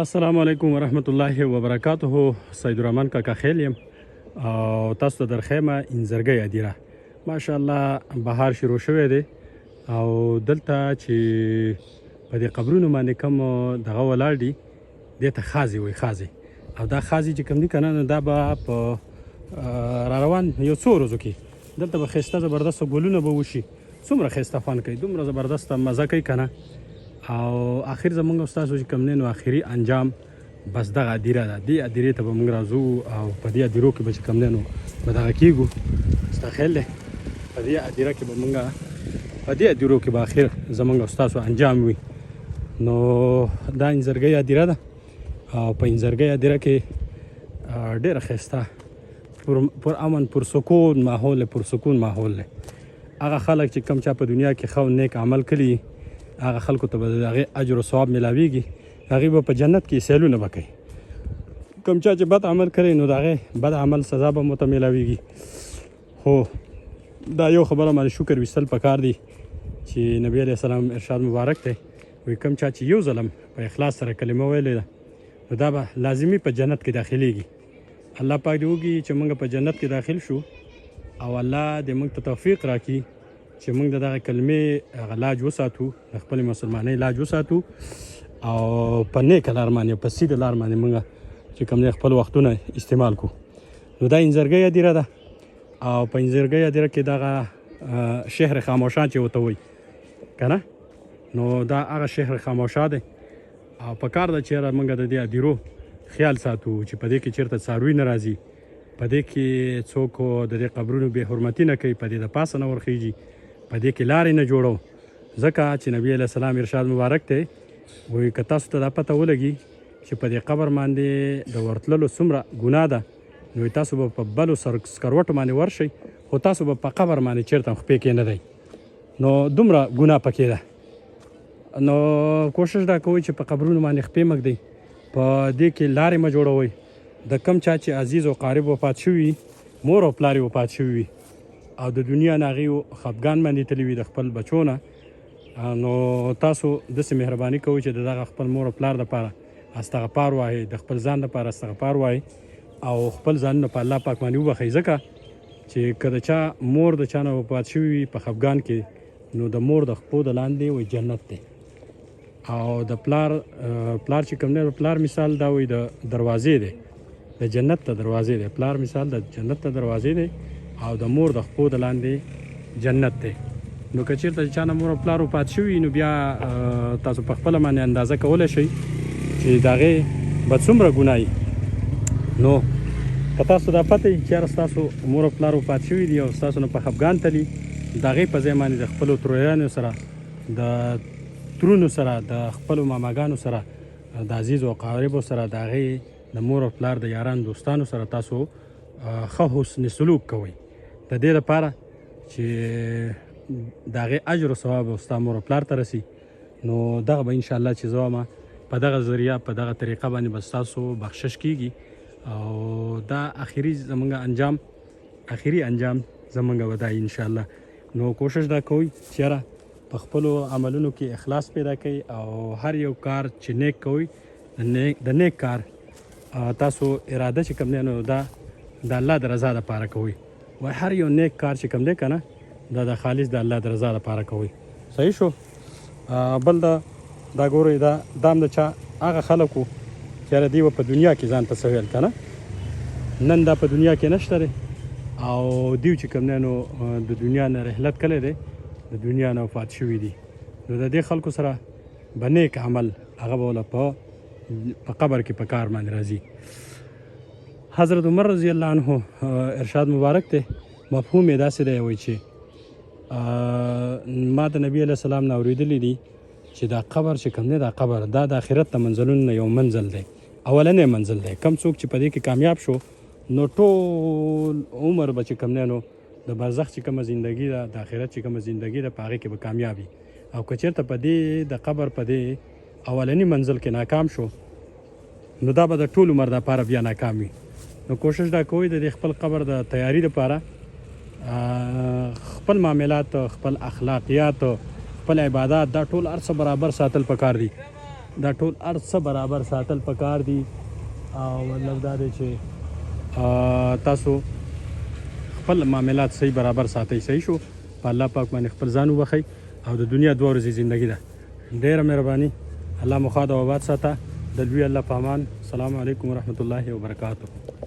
السلام علیکم ورحمت الله وبرکاته. سید الرحمن کاکا خیل یم او تاسو ته درخیمه انځرګی ادیره. ماشاءالله بهار شروع شوی دی او دلته چې په دې قبرونو باندې کوم دغه ولاړ دي دې ته خازي وایي. خازي او دا خازي چې کوم دي که نه نو دا به په را روان یو څو ورځو کې دلته به ښایسته زبردسته ګلونه به وشي. څومره ښایسته خوند کوي، دومره زبردسته مزه کوي که نه. او اخر زمونږ ستاسو چې کوم دی نو اخري انجام بس دغه ادیره ده. دې ادیرې ته به موږ راځو او په دې ادیرو کې به چې کوم دی نو به دغه کېږو. ستا خیال دی په دې ادیره کې به موږ په دې ادیرو کې به اخر زمونږ ستاسو انجام وي. نو دا انځرګی ادیره ده او په انځرګی ادیره کې ډېره ښایسته پر امن پر سکون ماحول دی. پر سکون ماحول دی. هغه خلک چې کوم چا په دنیا کې ښه نیک عمل کړي هغه خلکو ته به د هغې اجر و ثواب میلاویږي. هغوی به په جنت کې سیلونه به کوي. کوم چا چې بد عمل کړی نو د هغې بد عمل سزا به ورته میلاویږي. خو دا یو خبره باندې شکر ویستل پکار دی چې نبی علیه السلام ارشاد مبارک دی وایي کوم چا چې یو ظلم په اخلاص سره کلمه ویلې ده نو دا به لازمي په جنت کې داخلیږي. الله پاک دې وکړي چې موږ په جنت کې داخل شو او الله دې موږ ته توفیق راکړي چې موږ د دغه کلمې هغه لاج وساتو، د خپلې مسلمانۍ لاج وساتو او په نیکه لار باندې په سیده لار باندې موږ چې کوم دی خپل وختونه استعمال کړو. نو دا انځرګی ادیره ده او په انځرګی ادیره کې دغه شهر خاموشان چې ورته وایي که نه نو دا هغه شهر خاموشا دی او په کار ده چې یاره موږ د دې ادیرو خیال ساتو چې په دې کې چېرته څاروي نه راځي، په دې کې څوک د دې قبرونو بې حرمتي نه کوي، په دې د پاسه نه ورخیږي، په دې کې لارې نه جوړو. ځکه چې نبی علیه السلام ارشاد مبارک دی وایي که تاسو ته دا پته ولګي چې په دې قبر باندې د ورتللو څومره ګناه ده نو تاسو به په بلو سکروټو باندې ورشئ خو تاسو به په قبر باندې چېرته هم خپې کېنئ. نو دومره ګناه پکې ده. نو کوشش دا کوئ چې په قبرونو باندې خپې مږدئ، په دې کې لارې مه جوړوئ. د کم چا چې عزیز او قارب وفات شوي مور او پلار وفات شوي وي او د دنیا نه هغې خفګان باندې تللي وي د خپل بچو نه، نو تاسو داسې مهرباني کوئ چې د دغه خپل مور او پلار دپاره استغفار وایئ، د خپل ځان دپاره استغفار وایئ او خپل ځانونه په الله پاک باندې وبخئ. ځکه چې که د چا مور د چا نه وفات شوي وي په خفګان کې نو د مور د خپو د لاندې وایي جنت دی او د پلار چې کوم دی پلار مثال دا وایي د دروازې دی، د جنت ته دروازې دی. پلار مثال د جنت ته دروازې دی او د مور د خپو د لاندې جنت دی. نو که چېرته چا نه مور او پلار وفات شوي نو بیا تاسو په خپله باندې اندازه کولی شئ چې د هغې به څومره ګناه وي. نو که تاسو دا پته وي چې یاره ستاسو مور او پلار وفات شوي دي او ستاسو نه په خفګان تلي د هغې په ځای باندې د خپلو ترویانو سره د ترونو سره د خپلو ماماګانو سره د عزیز او قاربو سره د هغې د مور او پلار د یارانو دوستانو سره تاسو ښه حسن سلوک کوئ د دې لپاره چې د هغې اجر و ثواب او ستا مور او پلار ته رسي. نو دغه به انشاءالله چې زه وایم په دغه ذریعه په دغه طریقه باندې به ستاسو بخشش کیږي او دا اخري زمونږ انجام اخري انجام زمونږ به دا انشاءالله. نو کوشش دا کوئ چې یاره په خپلو عملونو کې اخلاص پیدا کوئ او هر یو کار چې نیک کوئ د نیک کار تاسو اراده چې کوم دی نو دا د الله د رضا دپاره کوئ. وایي هر یو نیک کار چې کوم دی که نه دا د خالص د الله د رضا دپاره کوئ. صحیح شو. بل دا ګورئ دا هم د چا هغه خلکو چې یاره دوی به په دنیا کې ځان ته څه ویل که نه نن دا په دنیا کې نشته دی او دوی چې کوم دی نو د دنیا نه رحلت کلی دی د دنیا نه وفات شوي دي. نو د دې خلکو سره به نیک عمل هغه به وله په قبر کې په کار باندې راځي. حضرت عمر رضی الله عنه ارشاد مبارک دی مفهوم یې داسې دی وایي چې ما د نبی علیه السلام نه اورېدلی دي چې دا قبر چې کوم دی دا قبر دا د آخرت د منزلونو نه یو منزل دی، اولنی منزل دی. کم څوک چې په دې کې کامیاب شو نو ټول عمر به چې کوم دی نو د برزخ چې کومه زندګي ده د آخرت چې کومه زندګي ده په هغې کې به کامیاب وي. او که چېرته په دې د قبر په دې اولنی منزل کې ناکام شو نو دا به د ټول عمر دپاره بیا ناکام وي. نو کوشش دا کوئ د دې خپل قبر د تیاری دپاره خپل معاملات خپل اخلاقیات خپل عبادات دا ټول هر څه برابر ساتل پکار دي. دا ټول هر څه برابر ساتل پکار دي او مطلب دا دی چې تاسو خپل معاملات صحیح برابر ساتئ. صحیح شو. په الله پاک باندې خپل ځان وبخئ او د دنیا 2 ورځې ژوندګي ده. ډېره مهرباني. الله مو ښاد او آباد ساته. د لوی الله په امان. السلام علیکم ورحمت الله وبرکاته.